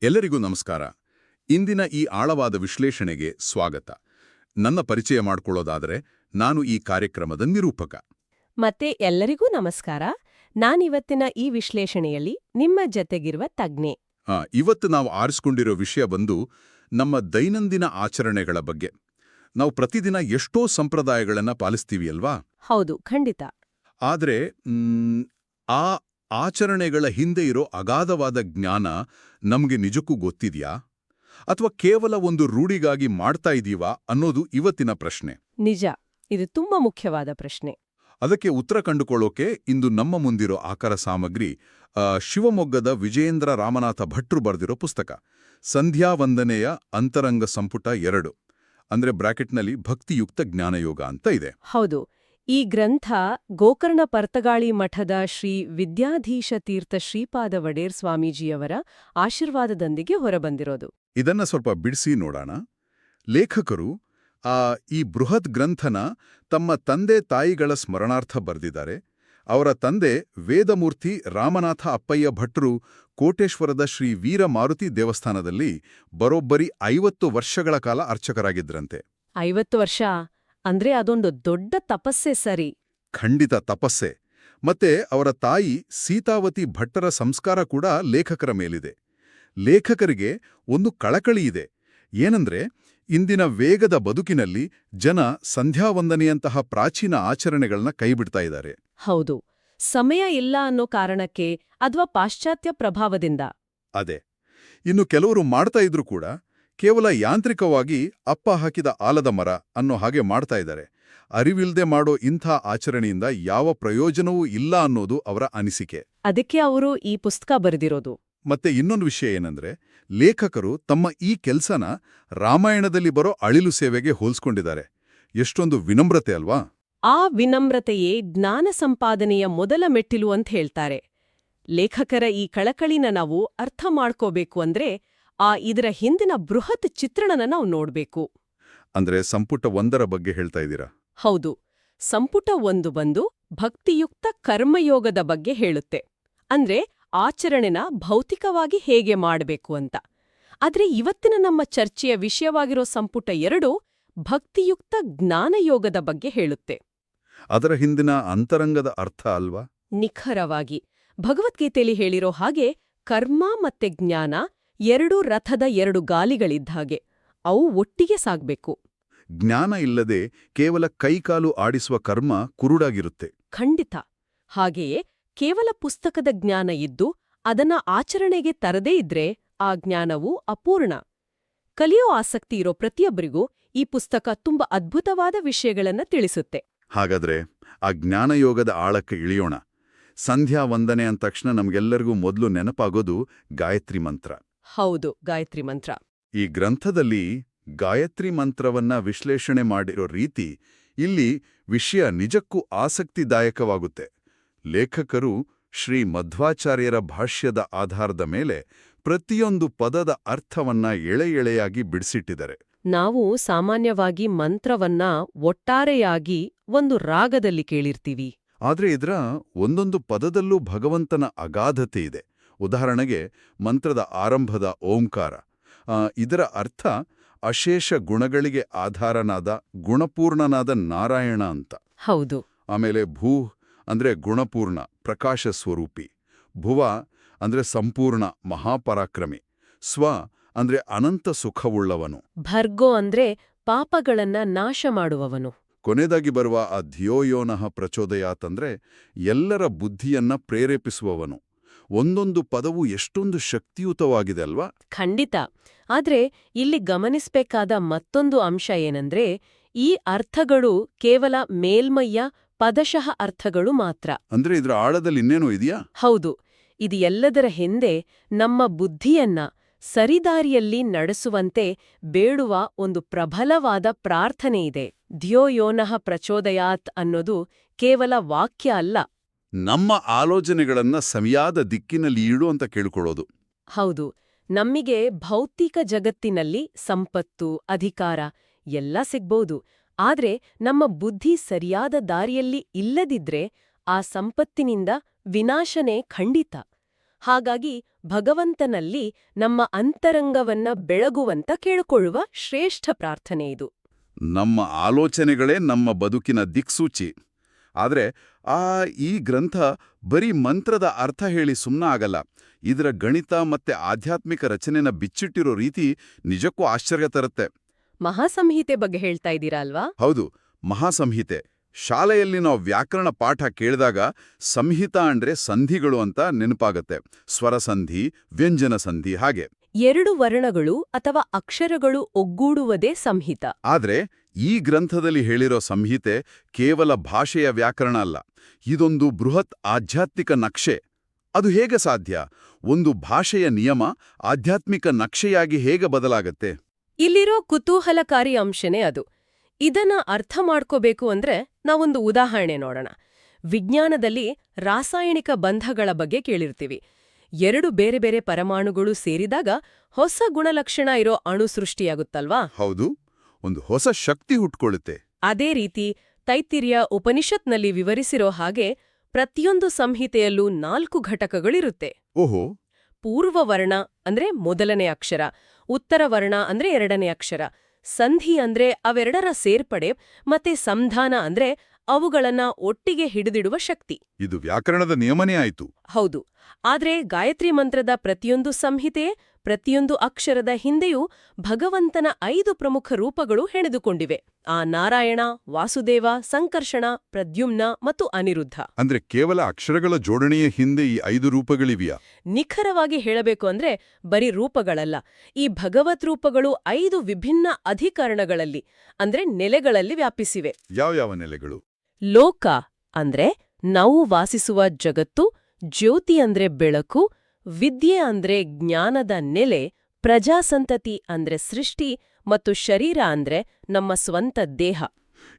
ಎಲ್ಲರಿಗೂ ನಮಸ್ಕಾರ. ಇಂದಿನ ಈ ಆಳವಾದ ವಿಶ್ಲೇಷಣೆಗೆ ಸ್ವಾಗತ. ನನ್ನ ಪರಿಚಯ ಮಾಡಿಕೊಳ್ಳೋದಾದರೆ, ನಾನು ಈ ಕಾರ್ಯಕ್ರಮದ ನಿರೂಪಕ. ಮತ್ತೆ ಎಲ್ಲರಿಗೂ ನಮಸ್ಕಾರ. ನಾನಿವತ್ತಿನ ಈ ವಿಶ್ಲೇಷಣೆಯಲ್ಲಿ ನಿಮ್ಮ ಜತೆಗಿರುವ ತಜ್ಞೆ. ಇವತ್ತು ನಾವು ಆರಿಸ್ಕೊಂಡಿರೋ ವಿಷಯ ಬಂದು ನಮ್ಮ ದೈನಂದಿನ ಆಚರಣೆಗಳ ಬಗ್ಗೆ. ನಾವು ಪ್ರತಿದಿನ ಎಷ್ಟೋ ಸಂಪ್ರದಾಯಗಳನ್ನು ಪಾಲಿಸ್ತೀವಿ ಅಲ್ವಾ? ಹೌದು, ಖಂಡಿತ. ಆದರೆ ಆ ಆಚರಣೆಗಳ ಹಿಂದೆ ಇರೋ ಅಗಾಧವಾದ ಜ್ಞಾನ ನಮಗೆ ನಿಜಕ್ಕೂ ಗೊತ್ತಿದೆಯಾ? ಅಥವಾ ಕೇವಲ ಒಂದು ರೂಢಿಗಾಗಿ ಮಾಡ್ತಾ ಇದೀವಾ ಅನ್ನೋದು ಇವತ್ತಿನ ಪ್ರಶ್ನೆ. ನಿಜ, ಇದು ತುಂಬಾ ಮುಖ್ಯವಾದ ಪ್ರಶ್ನೆ. ಅದಕ್ಕೆ ಉತ್ತರ ಕಂಡುಕೊಳ್ಳೋಕೆ ಇಂದು ನಮ್ಮ ಮುಂದಿರೋ ಆಕರ ಸಾಮಗ್ರಿ ಶಿವಮೊಗ್ಗದ ವಿಜಯೇಂದ್ರ ರಾಮನಾಥ ಭಟ್ರು ಬರೆದಿರೋ ಪುಸ್ತಕ ಸಂಧ್ಯಾ ವಂದನೆಯ ಅಂತರಂಗ ಸಂಪುಟ 2, ಅಂದ್ರೆ ಬ್ರಾಕೆಟ್ನಲ್ಲಿ ಭಕ್ತಿಯುಕ್ತ ಜ್ಞಾನಯೋಗ ಅಂತ ಇದೆ. ಹೌದು, ಈ ಗ್ರಂಥ ಗೋಕರ್ಣ ಪರ್ತಗಾಳಿ ಮಠದ ಶ್ರೀ ವಿದ್ಯಾಧೀಶ ತೀರ್ಥ ಶ್ರೀಪಾದ ವಡೇರ್ ಸ್ವಾಮೀಜಿಯವರ ಆಶೀರ್ವಾದದೊಂದಿಗೆ ಹೊರಬಂದಿರೋದು. ಇದನ್ನ ಸ್ವಲ್ಪ ಬಿಡಿಸಿ ನೋಡೋಣ. ಲೇಖಕರು ಈ ಬೃಹತ್ ಗ್ರಂಥನ ತಮ್ಮ ತಂದೆ ತಾಯಿಗಳ ಸ್ಮರಣಾರ್ಥ ಬರೆದಿದ್ದಾರೆ. ಅವರ ತಂದೆ ವೇದಮೂರ್ತಿ ರಾಮನಾಥ ಅಪ್ಪಯ್ಯ ಭಟ್ರು ಕೋಟೇಶ್ವರದ ಶ್ರೀ ವೀರ ಮಾರುತಿ ದೇವಸ್ಥಾನದಲ್ಲಿ ಬರೋಬ್ಬರಿ 50 ವರ್ಷಗಳ ಕಾಲ ಅರ್ಚಕರಾಗಿದ್ರಂತೆ. 50 ವರ್ಷ ಅಂದ್ರೆ ಅದೊಂದು ದೊಡ್ಡ ತಪಸ್ಸೆ ಸರಿ. ಖಂಡಿತ ತಪಸ್ಸೆ. ಮತ್ತೆ ಅವರ ತಾಯಿ ಸೀತಾವತಿ ಭಟ್ಟರ ಸಂಸ್ಕಾರ ಕೂಡ ಲೇಖಕರ ಮೇಲಿದೆ. ಲೇಖಕರಿಗೆ ಒಂದು ಕಳಕಳಿ ಇದೆ. ಏನಂದ್ರೆ, ಇಂದಿನ ವೇಗದ ಬದುಕಿನಲ್ಲಿ ಜನ ಸಂಧ್ಯಾವಂದನೆಯಂತಹ ಪ್ರಾಚೀನ ಆಚರಣೆಗಳನ್ನ ಕೈಬಿಡ್ತಾ ಇದ್ದಾರೆ. ಹೌದು, ಸಮಯ ಇಲ್ಲ ಅನ್ನೋ ಕಾರಣಕ್ಕೆ ಅಥವಾ ಪಾಶ್ಚಾತ್ಯ ಪ್ರಭಾವದಿಂದ. ಅದೇ. ಇನ್ನು ಕೆಲವರು ಮಾಡ್ತಾ ಇದ್ರು ಕೂಡ ಕೇವಲ ಯಾಂತ್ರಿಕವಾಗಿ ಅಪ್ಪ ಹಾಕಿದ ಆಲದ ಮರ ಅನ್ನೋ ಹಾಗೆ ಮಾಡ್ತಾ ಇದ್ದಾರೆ. ಅರಿವಿಲ್ದೆ ಮಾಡೋ ಇಂಥ ಆಚರಣೆಯಿಂದ ಯಾವ ಪ್ರಯೋಜನವೂ ಇಲ್ಲ ಅನ್ನೋದು ಅವರ ಅನಿಸಿಕೆ. ಅದಕ್ಕೆ ಅವರು ಈ ಪುಸ್ತಕ ಬರೆದಿರೋದು. ಮತ್ತೆ ಇನ್ನೊಂದು ವಿಷಯ ಏನಂದ್ರೆ, ಲೇಖಕರು ತಮ್ಮ ಈ ಕೆಲ್ಸನ ರಾಮಾಯಣದಲ್ಲಿ ಬರೋ ಅಳಿಲು ಸೇವೆಗೆ ಹೋಲ್ಸ್ಕೊಂಡಿದ್ದಾರೆ. ಎಷ್ಟೊಂದು ವಿನಮ್ರತೆ ಅಲ್ವಾ? ಆ ವಿನಮ್ರತೆಯೇ ಜ್ಞಾನ ಸಂಪಾದನೆಯ ಮೊದಲ ಮೆಟ್ಟಿಲು ಅಂತ ಹೇಳ್ತಾರೆ. ಲೇಖಕರ ಈ ಕಳಕಳಿನ ನಾವು ಅರ್ಥ ಮಾಡ್ಕೋಬೇಕು ಅಂದ್ರೆ ಇದರ ಹಿಂದಿನ ಬೃಹತ್ ಚಿತ್ರಣನ ನಾವು ನೋಡ್ಬೇಕು. ಅಂದ್ರೆ ಸಂಪುಟ 1ರ ಬಗ್ಗೆ ಹೇಳ್ತಾ ಇದ್ದೀರಾ? ಹೌದು. ಸಂಪುಟ 1 ಬಂದು ಭಕ್ತಿಯುಕ್ತ ಕರ್ಮಯೋಗದ ಬಗ್ಗೆ ಹೇಳುತ್ತೆ. ಅಂದ್ರೆ ಆಚರಣೆನ ಭೌತಿಕವಾಗಿ ಹೇಗೆ ಮಾಡಬೇಕು ಅಂತ. ಆದ್ರೆ ಇವತ್ತಿನ ನಮ್ಮ ಚರ್ಚೆಯ ವಿಷಯವಾಗಿರೋ ಸಂಪುಟ 2 ಭಕ್ತಿಯುಕ್ತ ಜ್ಞಾನಯೋಗದ ಬಗ್ಗೆ ಹೇಳುತ್ತೆ. ಅದರ ಹಿಂದಿನ ಅಂತರಂಗದ ಅರ್ಥ ಅಲ್ವಾ? ನಿಖರವಾಗಿ. ಭಗವದ್ಗೀತೆಯಲ್ಲಿ ಹೇಳಿರೋ ಹಾಗೆ ಕರ್ಮ ಮತ್ತೆ ಜ್ಞಾನ 2 ರಥದ 2 ಗಾಲಿಗಳಿದ್ದ ಹಾಗೆ. ಅವು ಒಟ್ಟಿಗೆ ಸಾಗ್ಬೇಕು. ಜ್ಞಾನ ಇಲ್ಲದೆ ಕೇವಲ ಕೈಕಾಲು ಆಡಿಸುವ ಕರ್ಮ ಕುರುಡಾಗಿರುತ್ತೆ. ಖಂಡಿತ. ಹಾಗೆಯೇ ಕೇವಲ ಪುಸ್ತಕದ ಜ್ಞಾನ ಇದ್ದು ಅದನ್ನ ಆಚರಣೆಗೆ ತರದೇ ಇದ್ರೆ ಆ ಜ್ಞಾನವು ಅಪೂರ್ಣ. ಕಲಿಯೋ ಆಸಕ್ತಿ ಇರೋ ಪ್ರತಿಯೊಬ್ಬರಿಗೂ ಈ ಪುಸ್ತಕ ತುಂಬಾ ಅದ್ಭುತವಾದ ವಿಷಯಗಳನ್ನ ತಿಳಿಸುತ್ತೆ. ಹಾಗಾದ್ರೆ ಆ ಜ್ಞಾನಯೋಗದ ಆಳಕ್ಕೆ ಇಳಿಯೋಣ. ಸಂಧ್ಯಾ ವಂದನೆ ಅಂದ ತಕ್ಷಣ ನಮ್ಗೆಲ್ಲರಿಗೂ ಮೊದಲು ನೆನಪಾಗೋದು ಗಾಯತ್ರಿ ಮಂತ್ರ. ಹೌದು, ಗಾಯತ್ರಿ ಮಂತ್ರ. ಈ ಗ್ರಂಥದಲ್ಲಿ ಗಾಯತ್ರಿ ಮಂತ್ರವನ್ನ ವಿಶ್ಲೇಷಣೆ ಮಾಡಿರೋ ರೀತಿ ಇಲ್ಲಿ ವಿಷಯ ನಿಜಕ್ಕೂ ಆಸಕ್ತಿದಾಯಕವಾಗುತ್ತೆ. ಲೇಖಕರು ಶ್ರೀ ಮಧ್ವಾಚಾರ್ಯರ ಭಾಷ್ಯದ ಆಧಾರದ ಮೇಲೆ ಪ್ರತಿಯೊಂದು ಪದದ ಅರ್ಥವನ್ನ ಎಳೆಯಾಗಿ ಬಿಡಿಸಿಟ್ಟಿದ್ದಾರೆ. ನಾವು ಸಾಮಾನ್ಯವಾಗಿ ಮಂತ್ರವನ್ನ ಒಟ್ಟಾರೆಯಾಗಿ ಒಂದು ರಾಗದಲ್ಲಿ ಕೇಳಿರ್ತೀವಿ. ಆದ್ರೆ ಇದರ ಒಂದೊಂದು ಪದದಲ್ಲೂ ಭಗವಂತನ ಅಗಾಧತೆ ಇದೆ. ಉದಾಹರಣೆಗೆ ಮಂತ್ರದ ಆರಂಭದ ಓಂಕಾರ, ಇದರ ಅರ್ಥ ಅಶೇಷ ಗುಣಗಳಿಗೆ ಆಧಾರನಾದ ಗುಣಪೂರ್ಣನಾದ ನಾರಾಯಣ ಅಂತ. ಹೌದು. ಆಮೇಲೆ ಭೂ ಅಂದ್ರೆ ಗುಣಪೂರ್ಣ ಪ್ರಕಾಶ ಸ್ವರೂಪಿ, ಭುವ ಅಂದ್ರೆ ಸಂಪೂರ್ಣ ಮಹಾಪರಾಕ್ರಮಿ, ಸ್ವ ಅಂದ್ರೆ ಅನಂತ ಸುಖವುಳ್ಳವನು, ಭರ್ಗೋ ಅಂದ್ರೆ ಪಾಪಗಳನ್ನ ನಾಶ ಮಾಡುವವನು, ಕೊನೆದಾಗಿ ಬರುವ ಆ ಧಿಯೋಯೋನಃ ಪ್ರಚೋದಯಾತಂದ್ರೆ ಎಲ್ಲರ ಬುದ್ಧಿಯನ್ನ ಪ್ರೇರೇಪಿಸುವವನು. ಒಂದೊಂದು ಪದವು ಎಷ್ಟೊಂದು ಶಕ್ತಿಯುತವಾಗಿದೆ ಅಲ್ವಾ? ಖಂಡಿತ. ಆದ್ರೆ ಇಲ್ಲಿ ಗಮನಿಸ್ಬೇಕಾದ ಮತ್ತೊಂದು ಅಂಶ ಏನಂದ್ರೆ, ಈ ಅರ್ಥಗಳು ಕೇವಲ ಮೇಲ್ಮೈಯ ಪದಶಃ ಅರ್ಥಗಳು ಮಾತ್ರ. ಅಂದ್ರೆ ಇದರ ಆಳದಲ್ಲಿ ಇನ್ನೇನೋ ಇದೆಯಾ? ಹೌದು. ಇದು ಎಲ್ಲದರ ಹಿಂದೆ ನಮ್ಮ ಬುದ್ಧಿಯನ್ನ ಸರಿದಾರಿಯಲ್ಲಿ ನಡೆಸುವಂತೆ ಬೇಡುವ ಒಂದು ಪ್ರಬಲವಾದ ಪ್ರಾರ್ಥನೆ ಇದೆ. ಧಿಯೋಯೋನಃ ಪ್ರಚೋದಯಾತ್ ಅನ್ನೋದು ಕೇವಲ ವಾಕ್ಯ ಅಲ್ಲ. ನಮ್ಮ ಆಲೋಚನೆಗಳನ್ನ ಸರಿಯಾದ ದಿಕ್ಕಿನಲ್ಲಿ ಇಡು ಅಂತ ಕೇಳ್ಕೊಳ್ಳೋದು. ಹೌದು. ನಮ್ಮಿಗೆ ಭೌತಿಕ ಜಗತ್ತಿನಲ್ಲಿ ಸಂಪತ್ತು, ಅಧಿಕಾರ ಎಲ್ಲ ಸಿಗ್ಬೋದು. ಆದ್ರೆ ನಮ್ಮ ಬುದ್ಧಿ ಸರಿಯಾದ ದಾರಿಯಲ್ಲಿ ಇಲ್ಲದಿದ್ರೆ ಆ ಸಂಪತ್ತಿನಿಂದ ವಿನಾಶನೇ ಖಂಡಿತ. ಹಾಗಾಗಿ ಭಗವಂತನಲ್ಲಿ ನಮ್ಮ ಅಂತರಂಗವನ್ನ ಬೆಳಗುವಂತ ಕೇಳಿಕೊಳ್ಳುವ ಶ್ರೇಷ್ಠ ಪ್ರಾರ್ಥನೆ ಇದು. ನಮ್ಮ ಆಲೋಚನೆಗಳೇ ನಮ್ಮ ಬದುಕಿನ ದಿಕ್ಸೂಚಿ. ಆದರೆ ಈ ಗ್ರಂಥ ಬರೀ ಮಂತ್ರದ ಅರ್ಥ ಹೇಳಿ ಸುಮ್ಮನಾಗಲ್ಲ. ಇದರ ಗಣಿತ ಮತ್ತೆ ಆಧ್ಯಾತ್ಮಿಕ ರಚನೆನ ಬಿಚ್ಚಿಟ್ಟಿರೋ ರೀತಿ ನಿಜಕ್ಕೂ ಆಶ್ಚರ್ಯ ತರುತ್ತೆ. ಮಹಾಸಂಹಿತೆ ಬಗ್ಗೆ ಹೇಳ್ತಾ ಇದ್ದೀರಾ ಅಲ್ವಾ? ಹೌದು, ಮಹಾಸಂಹಿತೆ. ಶಾಲೆಯಲ್ಲಿ ನಾವು ವ್ಯಾಕರಣ ಪಾಠ ಕೇಳಿದಾಗ ಸಂಹಿತ ಅಂದ್ರೆ ಸಂಧಿಗಳು ಅಂತ ನೆನಪಾಗತ್ತೆ. ಸ್ವರಸಂಧಿ, ವ್ಯಂಜನ ಸಂಧಿ, ಹಾಗೆ 2 ವರ್ಣಗಳು ಅಥವಾ ಅಕ್ಷರಗಳು ಒಗ್ಗೂಡುವುದೇ ಸಂಹಿತ. ಆದ್ರೆ ಈ ಗ್ರಂಥದಲ್ಲಿ ಹೇಳಿರೋ ಸಂಹಿತೆ ಕೇವಲ ಭಾಷೆಯ ವ್ಯಾಕರಣ ಅಲ್ಲ. ಇದೊಂದು ಬೃಹತ್ ಆಧ್ಯಾತ್ಮಿಕ ನಕ್ಷೆ. ಅದು ಹೇಗೆ ಸಾಧ್ಯ? ಒಂದು ಭಾಷೆಯ ನಿಯಮ ಆಧ್ಯಾತ್ಮಿಕ ನಕ್ಷೆಯಾಗಿ ಹೇಗೆ ಬದಲಾಗತ್ತೆ? ಇಲ್ಲಿರೋ ಕುತೂಹಲಕಾರಿ ಅಂಶನೇ ಅದು. ಇದನ್ನ ಅರ್ಥ ಮಾಡ್ಕೋಬೇಕು ಅಂದ್ರೆ ನಾವೊಂದು ಉದಾಹರಣೆ ನೋಡೋಣ. ವಿಜ್ಞಾನದಲ್ಲಿ ರಾಸಾಯನಿಕ ಬಂಧಗಳ ಬಗ್ಗೆ ಕೇಳಿರ್ತೀವಿ. 2 ಬೇರೆ ಬೇರೆ ಪರಮಾಣುಗಳು ಸೇರಿದಾಗ ಹೊಸ ಗುಣಲಕ್ಷಣ ಇರೋ ಅಣು ಸೃಷ್ಟಿಯಾಗುತ್ತಲ್ವಾ? ಹೌದು, ಒಂದು ಹೊಸ ಶಕ್ತಿ ಹುಟ್ಕೊಳ್ಳುತ್ತೆ. ಅದೇ ರೀತಿ ತೈತ್ತಿರಿಯ ಉಪನಿಷತ್ನಲ್ಲಿ ವಿವರಿಸಿರೋ ಹಾಗೆ ಪ್ರತಿಯೊಂದು ಸಂಹಿತೆಯಲ್ಲೂ 4 ಘಟಕಗಳಿರುತ್ತೆ. ಓಹೋ. ಪೂರ್ವವರ್ಣ ಅಂದ್ರೆ ಮೊದಲನೇ ಅಕ್ಷರ, ಉತ್ತರವರ್ಣ ಅಂದ್ರೆ 2ನೇ ಅಕ್ಷರ, ಸಂಧಿ ಅಂದ್ರೆ ಅವೆರಡರ ಸೇರ್ಪಡೆ, ಮತ್ತೆ ಸಂಧಾನ ಅಂದ್ರೆ ಅವುಗಳನ್ನ ಒಟ್ಟಿಗೆ ಹಿಡಿದಿಡುವ ಶಕ್ತಿ. ಇದು ವ್ಯಾಕರಣದ ನಿಯಮನೇ ಆಯ್ತು. ಹೌದು. ಆದ್ರೆ ಗಾಯತ್ರಿ ಮಂತ್ರದ ಪ್ರತಿಯೊಂದು ಸಂಹಿತೆ, ಪ್ರತಿಯೊಂದು ಅಕ್ಷರದ ಹಿಂದೆಯೂ ಭಗವಂತನ 5 ಪ್ರಮುಖ ರೂಪಗಳು ಹೆಣೆದುಕೊಂಡಿವೆ. ಆ ನಾರಾಯಣ, ವಾಸುದೇವ, ಸಂಕರ್ಷಣ, ಪ್ರದ್ಯುಮ್ನ ಮತ್ತು ಅನಿರುದ್ಧ. ಅಂದ್ರೆ ಕೇವಲ ಅಕ್ಷರಗಳ ಜೋಡಣೆಯ ಹಿಂದೆ ಈ 5 ರೂಪಗಳಿವೆಯಾ? ನಿಖರವಾಗಿ ಹೇಳಬೇಕು ಅಂದ್ರೆ ಬರೀ ರೂಪಗಳಲ್ಲ. ಈ ಭಗವತ್ ರೂಪಗಳು 5 ವಿಭಿನ್ನ ಅಧಿಕರಣಗಳಲ್ಲಿ ಅಂದ್ರೆ ನೆಲೆಗಳಲ್ಲಿ ವ್ಯಾಪಿಸಿವೆ. ಯಾವ್ಯಾವ ನೆಲೆಗಳು? ಲೋಕ ಅಂದ್ರೆ ನಾವು ವಾಸಿಸುವ ಜಗತ್ತು, ಜ್ಯೋತಿ ಅಂದ್ರೆ ಬೆಳಕು, ವಿದ್ಯೆ ಅಂದ್ರೆ ಜ್ಞಾನದ ನೆಲೆ, ಪ್ರಜಾಸಂತತಿ ಅಂದ್ರೆ ಸೃಷ್ಟಿ, ಮತ್ತು ಶರೀರ ಅಂದ್ರೆ ನಮ್ಮ ಸ್ವಂತ ದೇಹ.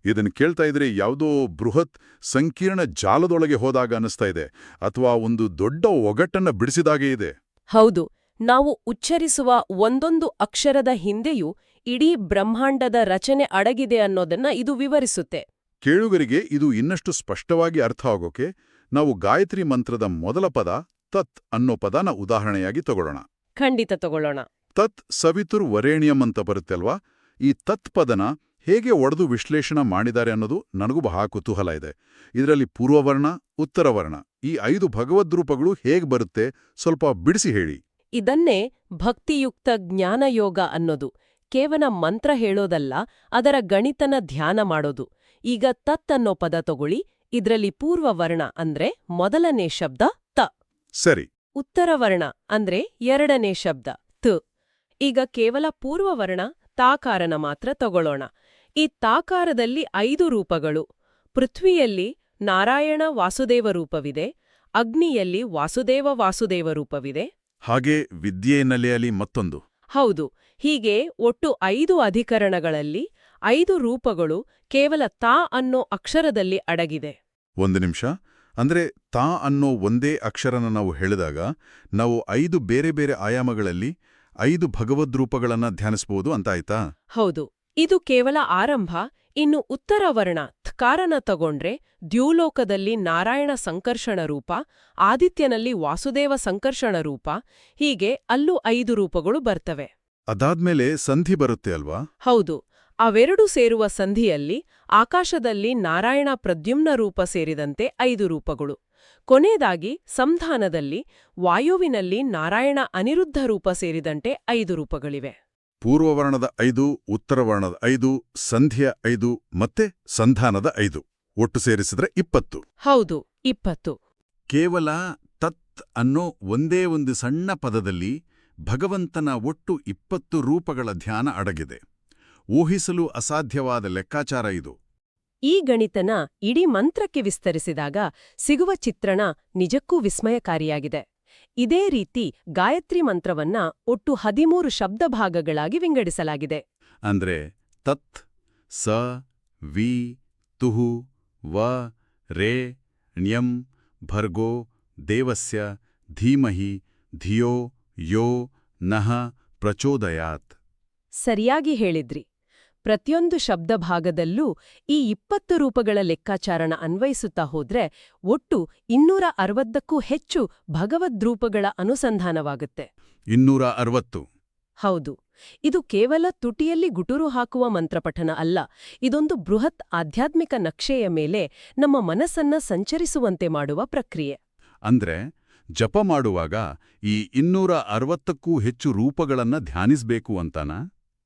ಇದನ್ನು ಕೇಳ್ತಾ ಇದ್ರೆ ಯಾವುದೋ ಬೃಹತ್ ಸಂಕೀರ್ಣ ಜಾಲದೊಳಗೆ ಹೋದಾಗ ಅನಿಸ್ತಾ ಇದೆ, ಅಥವಾ ಒಂದು ದೊಡ್ಡ ಒಗಟನ್ನ ಬಿಡಿಸಿದಾಗೇ ಇದೆ. ಹೌದು. ನಾವು ಉಚ್ಚರಿಸುವ ಒಂದೊಂದು ಅಕ್ಷರದ ಹಿಂದೆಯೂ ಇಡೀ ಬ್ರಹ್ಮಾಂಡದ ರಚನೆ ಅಡಗಿದೆ ಅನ್ನೋದನ್ನ ಇದು ವಿವರಿಸುತ್ತೆ. ಕೇಳುಗರಿಗೆ ಇದು ಇನ್ನಷ್ಟು ಸ್ಪಷ್ಟವಾಗಿ ಅರ್ಥ ಆಗೋಕೆ ನಾವು ಗಾಯತ್ರಿ ಮಂತ್ರದ ಮೊದಲ ಪದ ತತ್ ಅನ್ನೋ ಪದನ ಉದಾಹರಣೆಯಾಗಿ ತಗೊಳ್ಳೋಣ. ಖಂಡಿತ ತಗೊಳ್ಳೋಣ. ತತ್ ಸವಿತುರ್ ವರೇಣ್ಯಂ ಅಂತ ಬರುತ್ತೆ ಅಲ್ವಾ? ಈ ತತ್ ಪದನ ಹೇಗೆ ಒಡೆದು ವಿಶ್ಲೇಷಣೆ ಮಾಡಿದ್ದಾರೆ ಅನ್ನೋದು ನನಗೂ ಬಹಳ ಕುತೂಹಲ ಇದೆ. ಇದರಲ್ಲಿ ಪೂರ್ವವರ್ಣ, ಉತ್ತರವರ್ಣ ಈ 5 ಭಗವದ್ರೂಪಗಳು ಹೇಗೆ ಬರುತ್ತೆ, ಸ್ವಲ್ಪ ಬಿಡಿಸಿ ಹೇಳಿ. ಇದನ್ನೇ ಭಕ್ತಿಯುಕ್ತ ಜ್ಞಾನಯೋಗ ಅನ್ನೋದು. ಕೇವಲ ಮಂತ್ರ ಹೇಳೋದಲ್ಲ, ಅದರ ಗಣಿತನ ಧ್ಯಾನ ಮಾಡೋದು. ಈಗ ತತ್ ಅನ್ನೋ ಪದ ತಗೊಳ್ಳಿ. ಇದ್ರಲ್ಲಿ ಪೂರ್ವವರ್ಣ ಅಂದ್ರೆ ಮೊದಲನೇ ಶಬ್ದ ತ. ಸರಿ. ಉತ್ತರವರ್ಣ ಅಂದ್ರೆ 2ನೇ ಶಬ್ದ ತ್. ಈಗ ಕೇವಲ ಪೂರ್ವವರ್ಣ ತಾಕಾರನ ಮಾತ್ರ ತಗೊಳ್ಳೋಣ. ಈ ತಾಕಾರದಲ್ಲಿ 5 ರೂಪಗಳು. ಪೃಥ್ವಿಯಲ್ಲಿ ನಾರಾಯಣ ವಾಸುದೇವ ರೂಪವಿದೆ, ಅಗ್ನಿಯಲ್ಲಿ ವಾಸುದೇವ ರೂಪವಿದೆ, ಹಾಗೆ ವಿದ್ಯೆ ನೆಲೆಯಲ್ಲಿ ಮತ್ತೊಂದು. ಹೌದು. ಹೀಗೆ ಒಟ್ಟು 5 ಅಧಿಕರಣಗಳಲ್ಲಿ 5 ರೂಪಗಳು ಕೇವಲ ತಾ ಅನ್ನೋ ಅಕ್ಷರದಲ್ಲಿ ಅಡಗಿದೆ. ಒಂದು ನಿಮಿಷ. ಅಂದ್ರೆ ತಾ ಅನ್ನೋ ಒಂದೇ ಅಕ್ಷರನ ನಾವು ಹೇಳಿದಾಗ ನಾವು 5 ಬೇರೆ ಬೇರೆ ಆಯಾಮಗಳಲ್ಲಿ 5 ಭಗವದ್ರೂಪಗಳನ್ನ ಧ್ಯಾನಿಸಬಹುದು ಅಂತ ಆಯ್ತಾ? ಹೌದು. ಇದು ಕೇವಲ ಆರಂಭ. ಇನ್ನು ಉತ್ತರವರ್ಣ ಥಕಾರನ ತಗೊಂಡ್ರೆ ದ್ಯೂಲೋಕದಲ್ಲಿ ನಾರಾಯಣ ಸಂಕರ್ಷಣ ರೂಪ, ಆದಿತ್ಯನಲ್ಲಿ ವಾಸುದೇವ ಸಂಕರ್ಷಣ ರೂಪ, ಹೀಗೆ ಅಲ್ಲೂ 5 ರೂಪಗಳು ಬರ್ತವೆ. ಅದಾದ್ಮೇಲೆ ಸಂಧಿ ಬರುತ್ತೆ ಅಲ್ವಾ? ಹೌದು. ಅವೆರಡು ಸೇರುವ ಸಂಧಿಯಲ್ಲಿ ಆಕಾಶದಲ್ಲಿ ನಾರಾಯಣ ಪ್ರದ್ಯುಮ್ನ ರೂಪ ಸೇರಿದಂತೆ 5 ರೂಪಗಳು. ಕೊನೆಯದಾಗಿ ಸಂಧಾನದಲ್ಲಿ ವಾಯುವಿನಲ್ಲಿ ನಾರಾಯಣ ಅನಿರುದ್ಧ ರೂಪ ಸೇರಿದಂತೆ 5 ರೂಪಗಳಿವೆ. ಪೂರ್ವವರ್ಣದ 5, ಉತ್ತರವರ್ಣದ 5, ಸಂಧಿಯ 5 ಮತ್ತೆ ಸಂಧಾನದ 5 ಒಟ್ಟು ಸೇರಿಸಿದ್ರೆ 20. ಹೌದು, 20. ಕೇವಲ ತತ್ ಅನ್ನೋ ಒಂದೇ ಒಂದು ಸಣ್ಣ ಪದದಲ್ಲಿ ಭಗವಂತನ ಒಟ್ಟು 20 ರೂಪಗಳ ಧ್ಯಾನ ಅಡಗಿದೆ. ಊಹಿಸಲು ಅಸಾಧ್ಯವಾದ ಲೆಕ್ಕಾಚಾರ ಇದು. ಈ ಗಣಿತನ ಇಡೀ ಮಂತ್ರಕ್ಕೆ ವಿಸ್ತರಿಸಿದಾಗ ಸಿಗುವ ಚಿತ್ರಣ ನಿಜಕ್ಕೂ ವಿಸ್ಮಯಕಾರಿಯಾಗಿದೆ. ಇದೇ ರೀತಿ ಗಾಯತ್ರಿ ಮಂತ್ರವನ್ನ ಒಟ್ಟು 13 ಶಬ್ದಭಾಗಗಳಾಗಿ ವಿಂಗಡಿಸಲಾಗಿದೆ. ಅಂದ್ರೆ ತತ್, ಸ, ವಿ, ತುಹು, ವ, ರೇ, ಣ್ಯಂ, ಭರ್ಗೋ, ದೇವಸ್ಯ, ಧೀಮಹಿ, ಧಿಯೋ, ಯೋ, ನಃ, ಪ್ರಚೋದಯಾತ್. ಸರಿಯಾಗಿ ಹೇಳಿದ್ರಿ. ಪ್ರತಿಯೊಂದು ಶಬ್ದಭಾಗದಲ್ಲೂ ಈ 20 ರೂಪಗಳ ಲೆಕ್ಕಾಚಾರಣ ಅನ್ವಯಿಸುತ್ತಾ ಹೋದ್ರೆ ಒಟ್ಟು 260ಕ್ಕೂ ಹೆಚ್ಚು ಭಗವದ್ರೂಪಗಳ ಅನುಸಂಧಾನವಾಗುತ್ತೆ. 260. ಹೌದು, ಇದು ಕೇವಲ ತುಟಿಯಲ್ಲಿ ಗುಟುರು ಹಾಕುವ ಮಂತ್ರಪಠನ ಅಲ್ಲ, ಇದೊಂದು ಬೃಹತ್ ಆಧ್ಯಾತ್ಮಿಕ ನಕ್ಷೆಯ ಮೇಲೆ ನಮ್ಮ ಮನಸ್ಸನ್ನ ಸಂಚರಿಸುವಂತೆ ಮಾಡುವ ಪ್ರಕ್ರಿಯೆ. ಅಂದ್ರೆ ಜಪ ಮಾಡುವಾಗ ಈ 260ಕ್ಕೂ ಹೆಚ್ಚು ರೂಪಗಳನ್ನ ಧ್ಯಾನಿಸ್ಬೇಕು ಅಂತನಾ?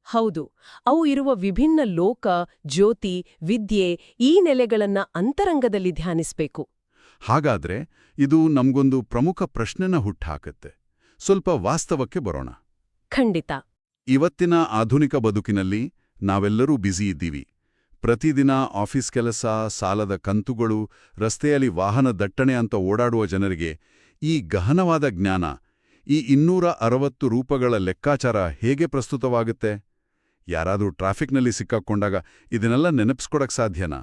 ಹೌದು, ಅವು ಇರುವ ವಿಭಿನ್ನ ಲೋಕ, ಜ್ಯೋತಿ, ವಿದ್ಯೆ ಈ ನೆಲೆಗಳನ್ನ ಅಂತರಂಗದಲ್ಲಿ ಧ್ಯಾನಿಸ್ಬೇಕು. ಹಾಗಾದ್ರೆ ಇದು ನಮ್ಗೊಂದು ಪ್ರಮುಖ ಪ್ರಶ್ನೆನ ಹುಟ್ಟಾಕತ್ತೆ. ಸ್ವಲ್ಪ ವಾಸ್ತವಕ್ಕೆ ಬರೋಣ. ಖಂಡಿತ. ಇವತ್ತಿನ ಆಧುನಿಕ ಬದುಕಿನಲ್ಲಿ ನಾವೆಲ್ಲರೂ ಬ್ಯುಸಿ ಇದ್ದೀವಿ. ಪ್ರತಿದಿನ ಆಫೀಸ್ ಕೆಲಸ, ಸಾಲದ ಕಂತುಗಳು, ರಸ್ತೆಯಲ್ಲಿ ವಾಹನ ದಟ್ಟಣೆ ಅಂತ ಓಡಾಡುವ ಜನರಿಗೆ ಈ ಗಹನವಾದ ಜ್ಞಾನ, ಈ 260 ರೂಪಗಳ ಲೆಕ್ಕಾಚಾರ ಹೇಗೆ ಪ್ರಸ್ತುತವಾಗುತ್ತೆ? ಯಾರಾದ್ರೂ ಟ್ರಾಫಿಕ್ನಲ್ಲಿ ಸಿಕ್ಕಾಕೊಂಡಾಗ ಇದನ್ನೆಲ್ಲ ನೆನಪಿಸ್ಕೊಡಕ್ ಸಾಧ್ಯನಾ?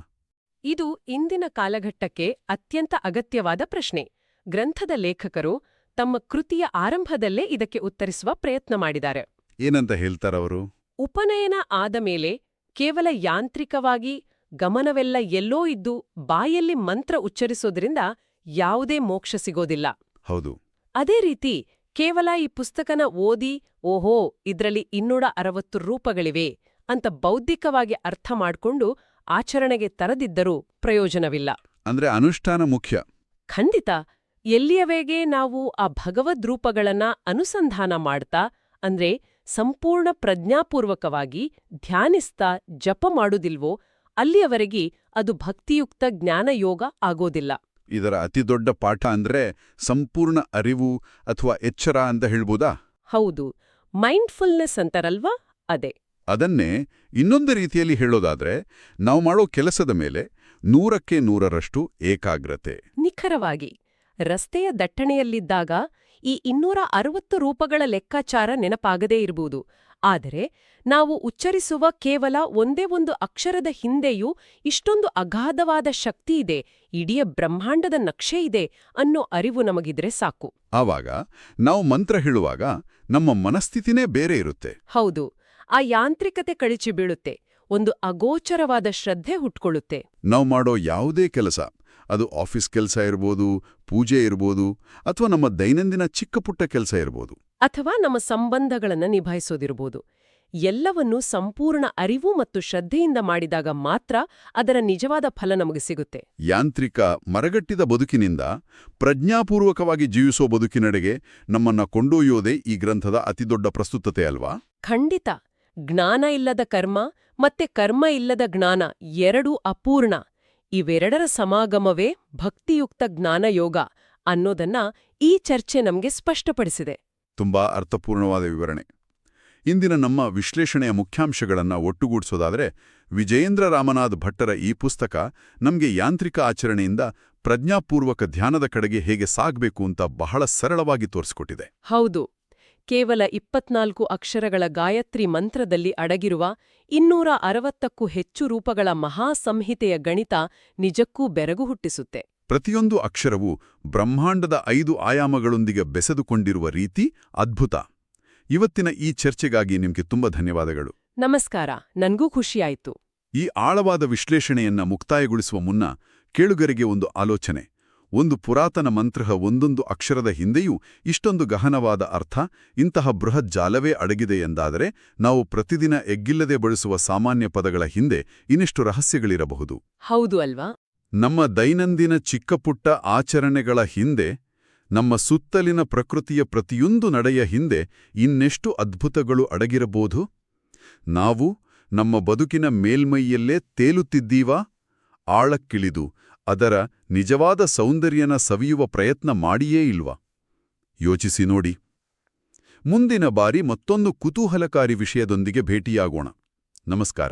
ಇದು ಇಂದಿನ ಕಾಲಘಟ್ಟಕ್ಕೆ ಅತ್ಯಂತ ಅಗತ್ಯವಾದ ಪ್ರಶ್ನೆ. ಗ್ರಂಥದ ಲೇಖಕರು ತಮ್ಮ ಕೃತಿಯ ಆರಂಭದಲ್ಲೇ ಇದಕ್ಕೆ ಉತ್ತರಿಸುವ ಪ್ರಯತ್ನ ಮಾಡಿದ್ದಾರೆ. ಏನಂತ ಹೇಳ್ತಾರವರು? ಉಪನಯನ ಆದ ಮೇಲೆ ಕೇವಲ ಯಾಂತ್ರಿಕವಾಗಿ ಗಮನವೆಲ್ಲ ಎಲ್ಲೋ ಇದ್ದು ಬಾಯಲ್ಲಿ ಮಂತ್ರ ಉಚ್ಚರಿಸೋದ್ರಿಂದ ಯಾವುದೇ ಮೋಕ್ಷ ಸಿಗೋದಿಲ್ಲ. ಹೌದು. ಅದೇ ರೀತಿ ಕೇವಲ ಈ ಪುಸ್ತಕನ ಓದಿ ಓಹೋ ಇದ್ರಲ್ಲಿ 260 ರೂಪಗಳಿವೆ ಅಂತ ಬೌದ್ಧಿಕವಾಗಿ ಅರ್ಥ ಮಾಡ್ಕೊಂಡು ಆಚರಣೆಗೆ ತರದಿದ್ದರೂ ಪ್ರಯೋಜನವಿಲ್ಲ. ಅಂದ್ರೆ ಅನುಷ್ಠಾನ ಮುಖ್ಯ. ಖಂಡಿತ. ಎಲ್ಲಿಯವೇಗೆ ನಾವು ಆ ಭಗವದ್ರೂಪಗಳನ್ನ ಅನುಸಂಧಾನ ಮಾಡ್ತಾ, ಅಂದ್ರೆ ಸಂಪೂರ್ಣ ಪ್ರಜ್ಞಾಪೂರ್ವಕವಾಗಿ ಧ್ಯಾನಿಸ್ತಾ ಜಪ ಮಾಡುದಿಲ್ವೋ ಅಲ್ಲಿಯವರೆಗೆ ಅದು ಭಕ್ತಿಯುಕ್ತ ಜ್ಞಾನಯೋಗ ಆಗೋದಿಲ್ಲ. ಇದರ ಅತಿದೊಡ್ಡ ಪಾಠ ಅಂದ್ರೆ ಸಂಪೂರ್ಣ ಅರಿವು ಅಥವಾ ಎಚ್ಚರ ಅಂತ ಹೇಳ್ಬೋದಾ? ಹೌದು, ಮೈಂಡ್ಫುಲ್ನೆಸ್ ಅಂತಾರಲ್ವಾ, ಅದೇ. ಅದನ್ನೇ ಇನ್ನೊಂದು ರೀತಿಯಲ್ಲಿ ಹೇಳೋದಾದ್ರೆ, ನಾವು ಮಾಡೋ ಕೆಲಸದ ಮೇಲೆ 100ಕ್ಕೆ 100ರಷ್ಟು ಏಕಾಗ್ರತೆ. ನಿಖರವಾಗಿ. ರಸ್ತೆಯ ದಟ್ಟಣೆಯಲ್ಲಿದ್ದಾಗ ಈ 260 ರೂಪಗಳ ಲೆಕ್ಕಾಚಾರ ನೆನಪಾಗದೇ ಇರಬಹುದು. ಆದರೆ ನಾವು ಉಚ್ಚರಿಸುವ ಕೇವಲ ಒಂದೇ ಒಂದು ಅಕ್ಷರದ ಹಿಂದೆಯೂ ಇಷ್ಟೊಂದು ಅಗಾಧವಾದ ಶಕ್ತಿ ಇದೆ, ಇಡೀ ಬ್ರಹ್ಮಾಂಡದ ನಕ್ಷೆ ಇದೆ ಅನ್ನೋ ಅರಿವು ನಮಗಿದ್ರೆ ಸಾಕು. ಆವಾಗ ನಾವು ಮಂತ್ರ ಹೇಳುವಾಗ ನಮ್ಮ ಮನಸ್ಥಿತಿನೇ ಬೇರೆ ಇರುತ್ತೆ. ಹೌದು, ಆ ಯಾಂತ್ರಿಕತೆ ಕಳಚಿ ಬೀಳುತ್ತೆ, ಒಂದು ಅಗೋಚರವಾದ ಶ್ರದ್ಧೆ ಹುಟ್ಕೊಳ್ಳುತ್ತೆ. ನಾವು ಮಾಡೋ ಯಾವುದೇ ಕೆಲಸ, ಅದು ಆಫೀಸ್ ಕೆಲಸ ಇರ್ಬೋದು, ಪೂಜೆ ಇರ್ಬೋದು, ಅಥವಾ ನಮ್ಮ ದೈನಂದಿನ ಚಿಕ್ಕಪುಟ್ಟ ಕೆಲಸ ಇರ್ಬೋದು, ಅಥವಾ ನಮ್ಮ ಸಂಬಂಧಗಳನ್ನು ನಿಭಾಯಿಸೋದಿರ್ಬೋದು, ಎಲ್ಲವನ್ನೂ ಸಂಪೂರ್ಣ ಅರಿವು ಮತ್ತು ಶ್ರದ್ಧೆಯಿಂದ ಮಾಡಿದಾಗ ಮಾತ್ರ ಅದರ ನಿಜವಾದ ಫಲ ನಮಗೆ ಸಿಗುತ್ತೆ. ಯಾಂತ್ರಿಕ, ಮರಗಟ್ಟಿದ ಬದುಕಿನಿಂದ ಪ್ರಜ್ಞಾಪೂರ್ವಕವಾಗಿ ಜೀವಿಸೋ ಬದುಕಿನೆಡೆಗೆ ನಮ್ಮನ್ನ ಕೊಂಡೊಯ್ಯೋದೇ ಈ ಗ್ರಂಥದ ಅತಿದೊಡ್ಡ ಪ್ರಸ್ತುತತೆ ಅಲ್ವಾ? ಖಂಡಿತ. ಜ್ಞಾನ ಇಲ್ಲದ ಕರ್ಮ ಮತ್ತೆ ಕರ್ಮ ಇಲ್ಲದ ಜ್ಞಾನ ಎರಡೂ ಅಪೂರ್ಣ. ಇವೆರಡರ ಸಮಾಗಮವೇ ಭಕ್ತಿಯುಕ್ತ ಜ್ಞಾನಯೋಗ ಅನ್ನೋದನ್ನ ಈ ಚರ್ಚೆ ನಮ್ಗೆ ಸ್ಪಷ್ಟಪಡಿಸಿದೆ. ತುಂಬಾ ಅರ್ಥಪೂರ್ಣವಾದ ವಿವರಣೆ. ಇಂದಿನ ನಮ್ಮ ವಿಶ್ಲೇಷಣೆಯ ಮುಖ್ಯಾಂಶಗಳನ್ನ ಒಟ್ಟುಗೂಡಿಸೋದಾದ್ರೆ, ವಿಜಯೇಂದ್ರ ರಾಮನಾಥ್ ಭಟ್ಟರ ಈ ಪುಸ್ತಕ ನಮ್ಗೆ ಯಾಂತ್ರಿಕ ಆಚರಣೆಯಿಂದ ಪ್ರಜ್ಞಾಪೂರ್ವಕ ಧ್ಯಾನದ ಕಡೆಗೆ ಹೇಗೆ ಸಾಗ್ಬೇಕು ಅಂತ ಬಹಳ ಸರಳವಾಗಿ ತೋರಿಸಿಕೊಟ್ಟಿದೆ. ಹೌದು, ಕೇವಲ 24 ಅಕ್ಷರಗಳ ಗಾಯತ್ರಿ ಮಂತ್ರದಲ್ಲಿ ಅಡಗಿರುವ 260ಕ್ಕೂ ಹೆಚ್ಚು ರೂಪಗಳ ಮಹಾಸಂಹಿತೆಯ ಗಣಿತ ನಿಜಕ್ಕೂ ಬೆರಗು ಹುಟ್ಟಿಸುತ್ತೆ. ಪ್ರತಿಯೊಂದು ಅಕ್ಷರವೂ ಬ್ರಹ್ಮಾಂಡದ 5 ಆಯಾಮಗಳೊಂದಿಗೆ ಬೆಸೆದುಕೊಂಡಿರುವ ರೀತಿ ಅದ್ಭುತ. ಇವತ್ತಿನ ಈ ಚರ್ಚೆಗಾಗಿ ನಿಮ್ಗೆ ತುಂಬಾ ಧನ್ಯವಾದಗಳು. ನಮಸ್ಕಾರ, ನನ್ಗೂ ಖುಷಿಯಾಯ್ತು. ಈ ಆಳವಾದ ವಿಶ್ಲೇಷಣೆಯನ್ನ ಮುಕ್ತಾಯಗೊಳಿಸುವ ಮುನ್ನ ಕೇಳುಗರಿಗೆ ಒಂದು ಆಲೋಚನೆ. ಒಂದು ಪುರಾತನ ಮಂತ್ರ, ಒಂದೊಂದು ಅಕ್ಷರದ ಹಿಂದೆಯೂ ಇಷ್ಟೊಂದು ಗಹನವಾದ ಅರ್ಥ, ಇಂತಹ ಬೃಹತ್ ಜಾಲವೇ ಅಡಗಿದೆ ಎಂದಾದರೆ, ನಾವು ಪ್ರತಿದಿನ ಎಗ್ಗಿಲ್ಲದೆ ಬಳಸುವ ಸಾಮಾನ್ಯ ಪದಗಳ ಹಿಂದೆ ಇನ್ನೆಷ್ಟು ರಹಸ್ಯಗಳಿರಬಹುದು. ಹೌದು ಅಲ್ವಾ? ನಮ್ಮ ದೈನಂದಿನ ಚಿಕ್ಕಪುಟ್ಟ ಆಚರಣೆಗಳ ಹಿಂದೆ, ನಮ್ಮ ಸುತ್ತಲಿನ ಪ್ರಕೃತಿಯ ಪ್ರತಿಯೊಂದು ನಡೆಯ ಹಿಂದೆ ಇನ್ನೆಷ್ಟು ಅದ್ಭುತಗಳು ಅಡಗಿರಬಹುದು? ನಾವು ನಮ್ಮ ಬದುಕಿನ ಮೇಲ್ಮೈಯಲ್ಲೇ ತೇಲುತ್ತಿದ್ದೀವಾ? ಆಳಕ್ಕಿಳಿದು ಅದರ ನಿಜವಾದ ಸೌಂದರ್ಯನ ಸವಿಯುವ ಪ್ರಯತ್ನ ಮಾಡಿಯೇ ಇಲ್ವಾ? ಯೋಚಿಸಿ ನೋಡಿ. ಮುಂದಿನ ಬಾರಿ ಮತ್ತೊಂದು ಕುತೂಹಲಕಾರಿ ವಿಷಯದೊಂದಿಗೆ ಭೇಟಿಯಾಗೋಣ. ನಮಸ್ಕಾರ.